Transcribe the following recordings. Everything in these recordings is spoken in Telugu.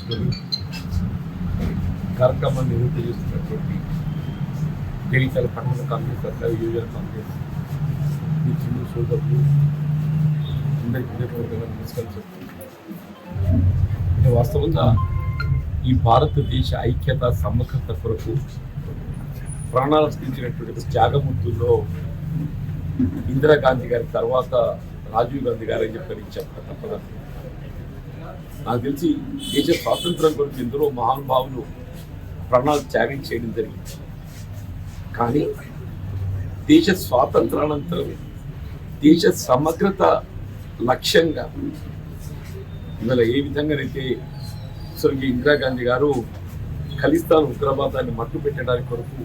తీసుకొని కార్యక్రమాన్ని నిర్వహిస్తున్నటువంటి జగిత్యాల పట్టణ కాంగ్రెస్ సర్కారు యువజన కాంగ్రెస్ మిత్రులు సోదరులు అందరికీ నమస్కారం చెప్తున్నాను. వాస్తవంగా ఈ భారతదేశ ఐక్యత సమగ్రత కొరకు ప్రాణాలు అర్పించినటువంటి త్యాగమూర్తుల్లో ఇందిరాగాంధీ గారి తర్వాత రాజీవ్ గాంధీ గారు అని చెప్పని చెప్పక తప్పదు. నాకు తెలిసి దేశ స్వాతంత్రం కొరకు ఎందరో మహానుభావులు ప్రాణాలు త్యాగం చేయడం జరిగింది. కానీ దేశ స్వాతంత్రానంతరం దేశ సమగ్రత లక్ష్యంగా ఇవాళ ఏ విధంగానైతే స్వర్గీయ ఇందిరాగాంధీ గారు ఖలిస్తాన్ ఉగ్రవాదాన్ని మట్టు పెట్టడానికి కొరకు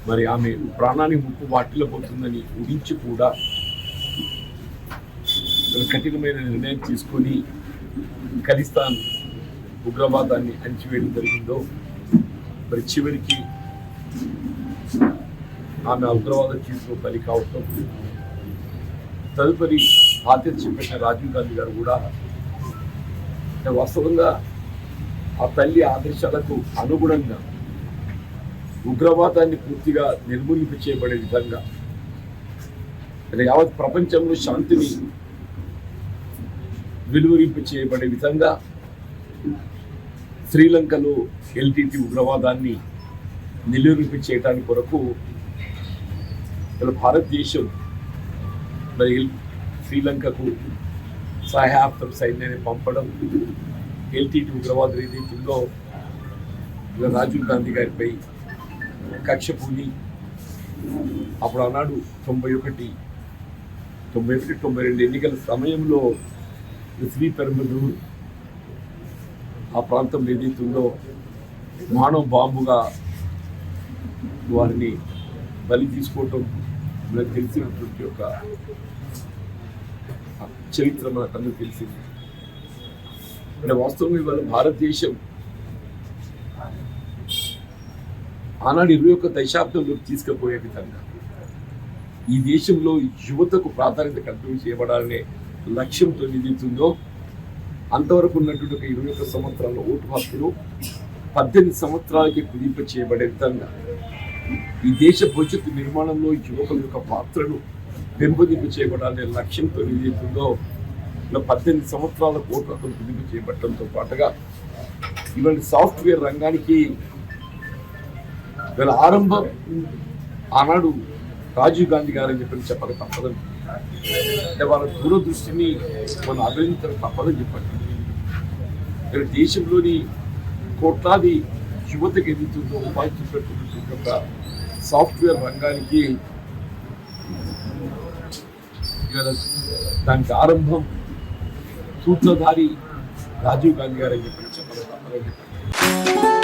మరి ఆమె ప్రాణాన్ని ముప్పు వాటిలో పోతుందని ఊహించి కూడా కఠినమైన నిర్ణయం తీసుకొని ఖలిస్తాన్ ఉగ్రవాదాన్ని అణచివేయడం జరిగిందో మరి చివరికి ఆమె ఉగ్రవాద చీఫ్లో బలి కావటం, తదుపరి బాధ్యత చేపట్టిన రాజీవ్ గాంధీ గారు కూడా వాస్తవంగా ఆ తల్లి ఆదేశాలకు అనుగుణంగా ఉగ్రవాదాన్ని పూర్తిగా నిర్మూలింప చేయబడే విధంగా యావత్ ప్రపంచంలో శాంతిని వెలువరింప చేయబడే విధంగా శ్రీలంకలో ఎల్టీటీ ఉగ్రవాదాన్ని నిలువరింప చేయడానికి కొరకు భారతదేశం మరి శ్రీలంకకు సహాయార్థం సైన్యాన్ని పంపడం, ఎల్టీటీ ఉగ్రవాదం ఏదైతుందో రాజీవ్ గాంధీ గారిపై కక్ష పూని అప్పుడు ఆనాడు 91-92 ఎన్నికల సమయంలో శ్రీపెరుంబదూర్ ఆ ప్రాంతంలో ఏదైతుందో మానవ బాంబుగా వారిని బలి తీసుకోవటం మనకు తెలిసినటువంటి ఒక చరిత్ర మనకు తెలిసింది. అంటే వాస్తవంగా ఇవాళ భారతదేశం ఆనాడు 21వ దశాబ్దంలోకి తీసుకుపోయే విధంగా ఈ దేశంలో యువతకు ప్రాధాన్యత కల్పన చేయబడాలనే లక్ష్యంతో ఏదైతుందో అంతవరకు ఉన్నటువంటి ఒక 21 సంవత్సరాల ఓటు హక్కులు 18 సంవత్సరాలకి కుదింప చేయబడే విధంగా ఈ దేశ భవిష్యత్తు నిర్మాణంలో యువకుల యొక్క పాత్రను పెంపొందింపు చేయబడాలనే లక్ష్యంతో ఏదైతుందో 18 సంవత్సరాల ఓటు హక్కులు కుదింపు చేయబడటంతో పాటుగా ఇవాళ సాఫ్ట్వేర్ రంగానికి వీళ్ళ ఆరంభం ఆనాడు రాజీవ్ గాంధీ గారు అని చెప్పక తప్పదని, అంటే వాళ్ళ దూరదృష్టిని మనం అభినందించడం తప్పదని చెప్పండి. ఇక్కడ దేశంలోని కోట్లాది యువతకు ఎదుగుతుందో ఉపాధి చూపెట్టుకున్నటువంటి ఒక సాఫ్ట్వేర్ రంగానికి దానికి ఆరంభం సూత్రధారి రాజీవ్ గాంధీ గారు అని చెప్పక తప్పదని చెప్పండి.